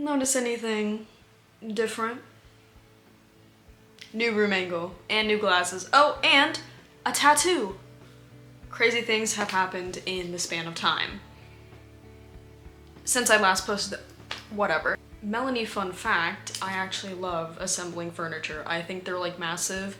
Notice anything different? New room angle and new glasses. Oh, and a tattoo. Crazy things have happened in the span of time. Since I last posted, whatever. Melanie, fun fact, I actually love assembling furniture. I think they're like massive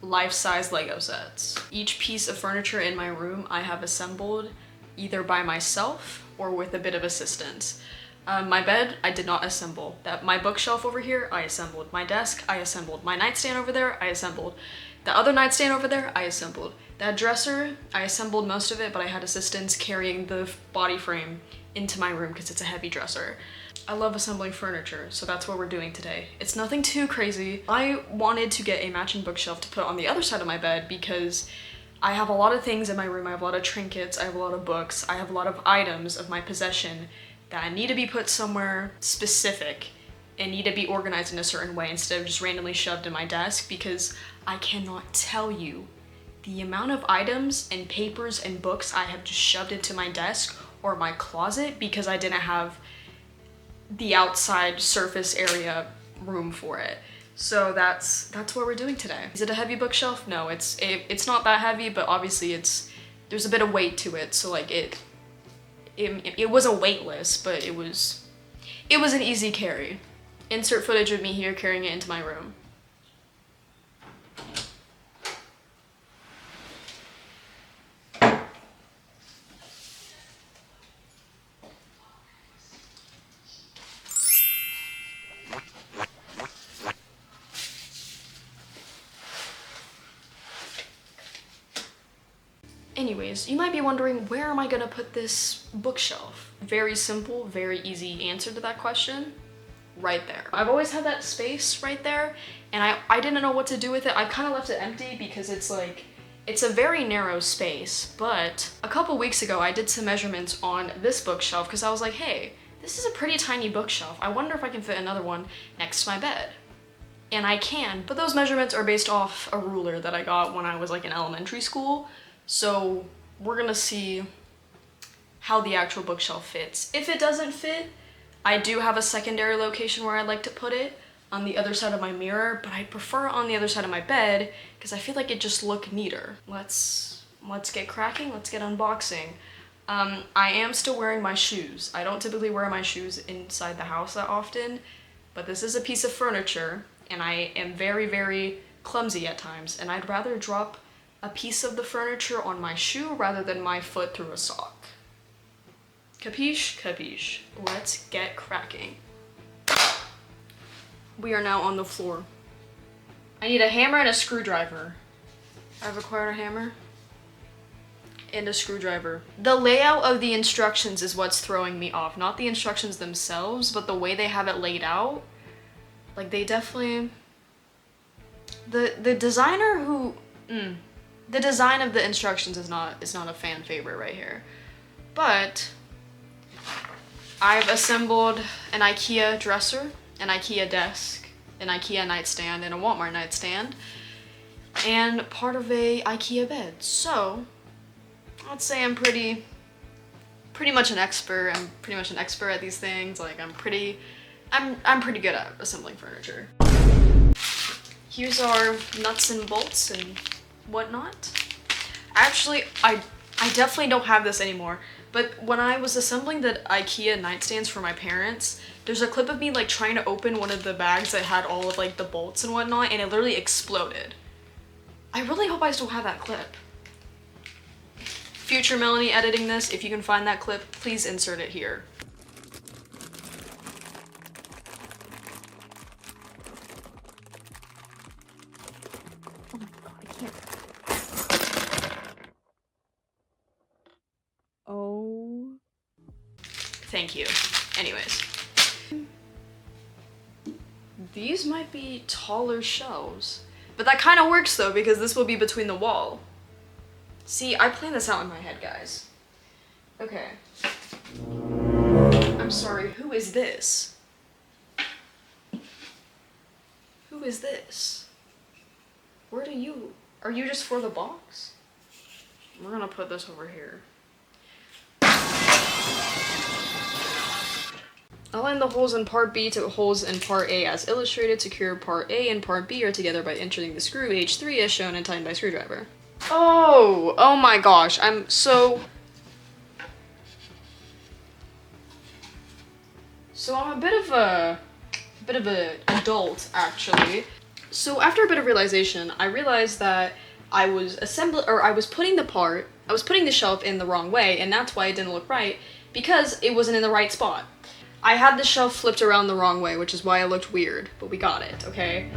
life-size Lego sets. Each piece of furniture in my room I have assembled either by myself or with a bit of assistance. My bed, I did not assemble. My bookshelf over here, I assembled. My desk, I assembled. My nightstand over there, I assembled. The other nightstand over there, I assembled. That dresser, I assembled most of it, but I had assistance carrying the body frame into my room because it's a heavy dresser. I love assembling furniture, so that's what we're doing today. It's nothing too crazy. I wanted to get a matching bookshelf to put on the other side of my bed because I have a lot of things in my room. I have a lot of trinkets, I have a lot of books, I have a lot of items of my possession that need to be put somewhere specific and need to be organized in a certain way instead of just randomly shoved in my desk, because I cannot tell you the amount of items and papers and books I have just shoved into my desk or my closet because I didn't have the outside surface area room for it. So that's what we're doing today. Is it a heavy bookshelf? No, it's not that heavy, but obviously there's a bit of weight to it, so like it wasn't weightless, but it was an easy carry. Insert footage of me here carrying it into my room. Anyways, you might be wondering, where am I gonna put this bookshelf? Very simple, very easy answer to that question. Right there. I've always had that space right there, and I didn't know what to do with it. I kind of left it empty because it's a very narrow space, but a couple weeks ago I did some measurements on this bookshelf because I was like, hey, this is a pretty tiny bookshelf. I wonder if I can fit another one next to my bed. And I can, but those measurements are based off a ruler that I got when I was like in elementary school. So we're gonna see how the actual bookshelf fits. If it doesn't fit, I do have a secondary location where I'd like to put it on the other side of my mirror, but I prefer on the other side of my bed because I feel like it just look neater. Let's get cracking, let's get unboxing. I am still wearing my shoes. I don't typically wear my shoes inside the house that often, but this is a piece of furniture and I am very, very clumsy at times, and I'd rather drop a piece of the furniture on my shoe rather than my foot through a sock. Capiche? Capiche. Let's get cracking. We are now on the floor. I need a hammer and a screwdriver. I've acquired a hammer and a screwdriver. The layout of the instructions is what's throwing me off. Not the instructions themselves, but the way they have it laid out. Like, they definitely... The designer who... The design of the instructions is not a fan favorite right here. But I've assembled an IKEA dresser, an IKEA desk, an IKEA nightstand, and a Walmart nightstand, and part of a IKEA bed. So I'd say I'm pretty much an expert. I'm pretty much an expert at these things. Like, I'm pretty good at assembling furniture. Here's our nuts and bolts and whatnot. Actually, I definitely don't have this anymore, but when I was assembling the IKEA nightstands for my parents, there's a clip of me like trying to open one of the bags that had all of like the bolts and whatnot, and it literally exploded. I really hope I still have that clip. Future Melanie editing this, if you can find that clip, please insert it here. Oh. Thank you. Anyways. These might be taller shelves. But that kind of works though, because this will be between the wall. See, I planned this out in my head, guys. Okay. I'm sorry, who is this? Who is this? Where do you... Are you just for the box? We're gonna put this over here. Align the holes in part B to holes in part A as illustrated. Secure part A and part B are together by inserting the screw H3 as shown and tighten by screwdriver. Oh my gosh, I'm a bit of a adult, actually. So after a bit of realization, I realized that I was putting the shelf in the wrong way, and that's why it didn't look right, because it wasn't in the right spot. I had the shelf flipped around the wrong way, which is why it looked weird, but we got it, okay?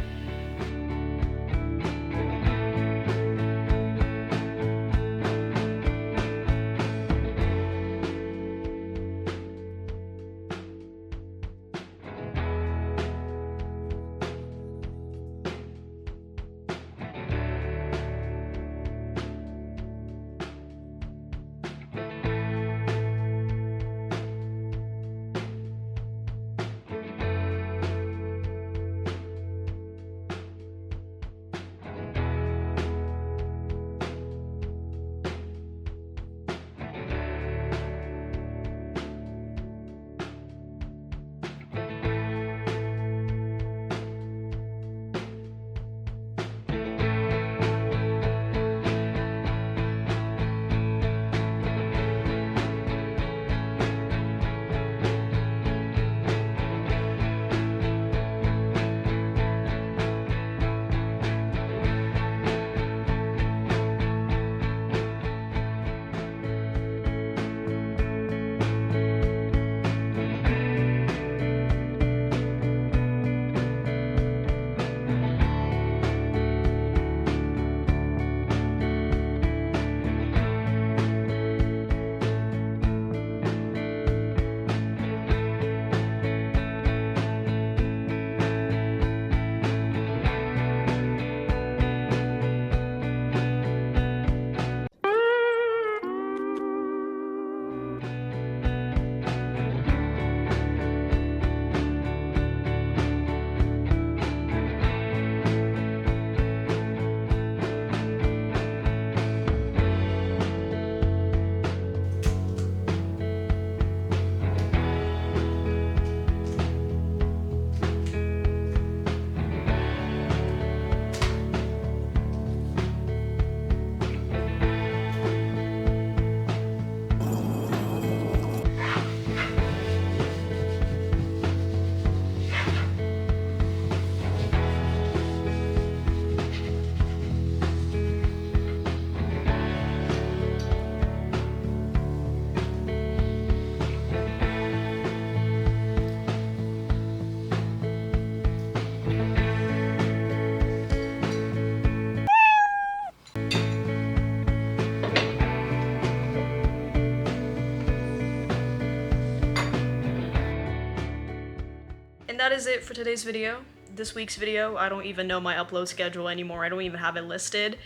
And that is it for today's video. This week's video, I don't even know my upload schedule anymore. I don't even have it listed,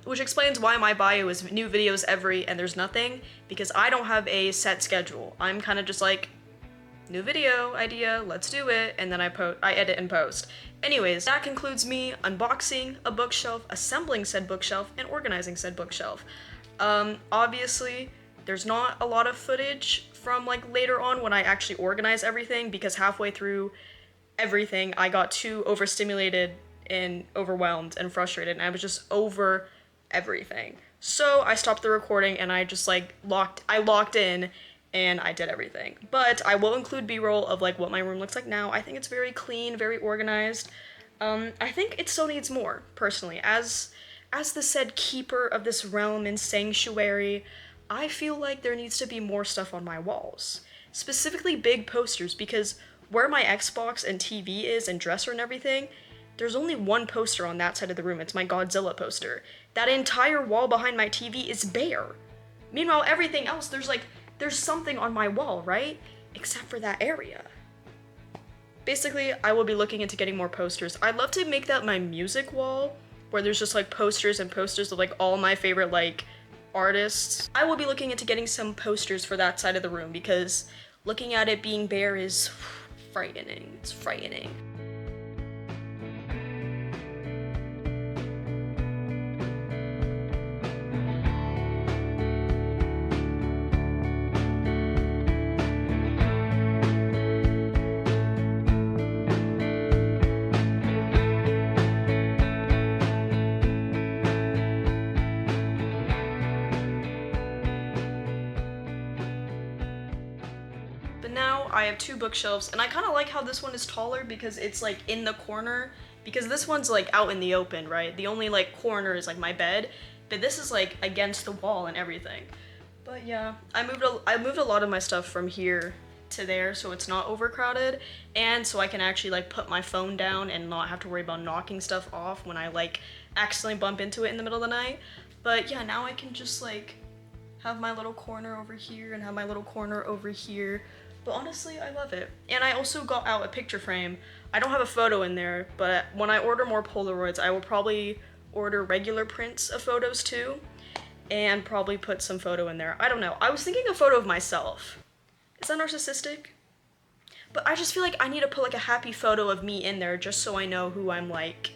which explains why my bio is new videos every and there's nothing, because I don't have a set schedule. I'm kind of just like, new video idea, let's do it, and then I edit and post. Anyways, that concludes me unboxing a bookshelf, assembling said bookshelf, and organizing said bookshelf. Obviously, there's not a lot of footage from like later on when I actually organize everything, because halfway through everything I got too overstimulated and overwhelmed and frustrated, and I was just over everything. So I stopped the recording and I just like locked in and I did everything. But I will include B-roll of like what my room looks like now. I think it's very clean, very organized. I think it still needs more, personally. As the said keeper of this realm and sanctuary, I feel like there needs to be more stuff on my walls. Specifically big posters, because where my Xbox and TV is and dresser and everything, there's only one poster on that side of the room. It's my Godzilla poster. That entire wall behind my TV is bare. Meanwhile, everything else, there's something on my wall, right? Except for that area. Basically, I will be looking into getting more posters. I'd love to make that my music wall, where there's just like posters and posters of like all my favorite like artists. I will be looking into getting some posters for that side of the room, because looking at it being bare is frightening. It's frightening. have 2 bookshelves, and I kind of like how this one is taller because it's like in the corner, because this one's like out in the open, right? The only like corner is like my bed, but this is like against the wall and everything. But yeah, I moved a lot of my stuff from here to there so it's not overcrowded, and so I can actually like put my phone down and not have to worry about knocking stuff off when I like accidentally bump into it in the middle of the night. But yeah, now I can just like have my little corner over here and have my little corner over here. But honestly, I love it. And I also got out a picture frame. I don't have a photo in there, but when I order more Polaroids, I will probably order regular prints of photos too, and probably put some photo in there. I don't know. I was thinking a photo of myself. Is that narcissistic? But I just feel like I need to put like a happy photo of me in there just so I know who I'm like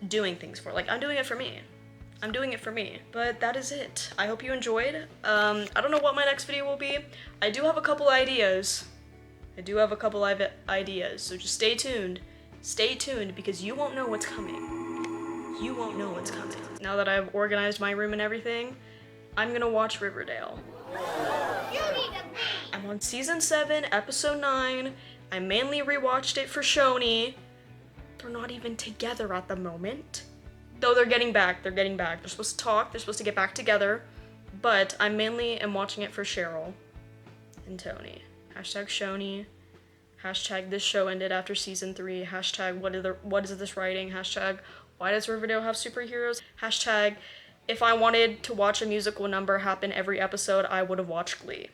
doing things for. Like, I'm doing it for me. I'm doing it for me. But that is it. I hope you enjoyed. I don't know what my next video will be. I do have a couple ideas. So just stay tuned. Stay tuned because you won't know what's coming. You won't know what's coming. Now that I've organized my room and everything, I'm gonna watch Riverdale. I'm on season 7, episode 9. I mainly rewatched it for Shoni. They're not even together at the moment. Though they're getting back. They're supposed to talk. They're supposed to get back together. But I mainly am watching it for Cheryl and Tony. Hashtag Shoni. Hashtag this show ended after season 3. Hashtag what is this writing? Hashtag why does Riverdale have superheroes? Hashtag if I wanted to watch a musical number happen every episode, I would have watched Glee.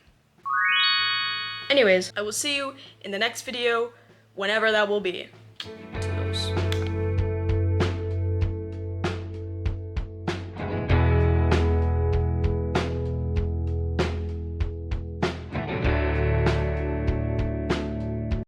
Anyways, I will see you in the next video, whenever that will be.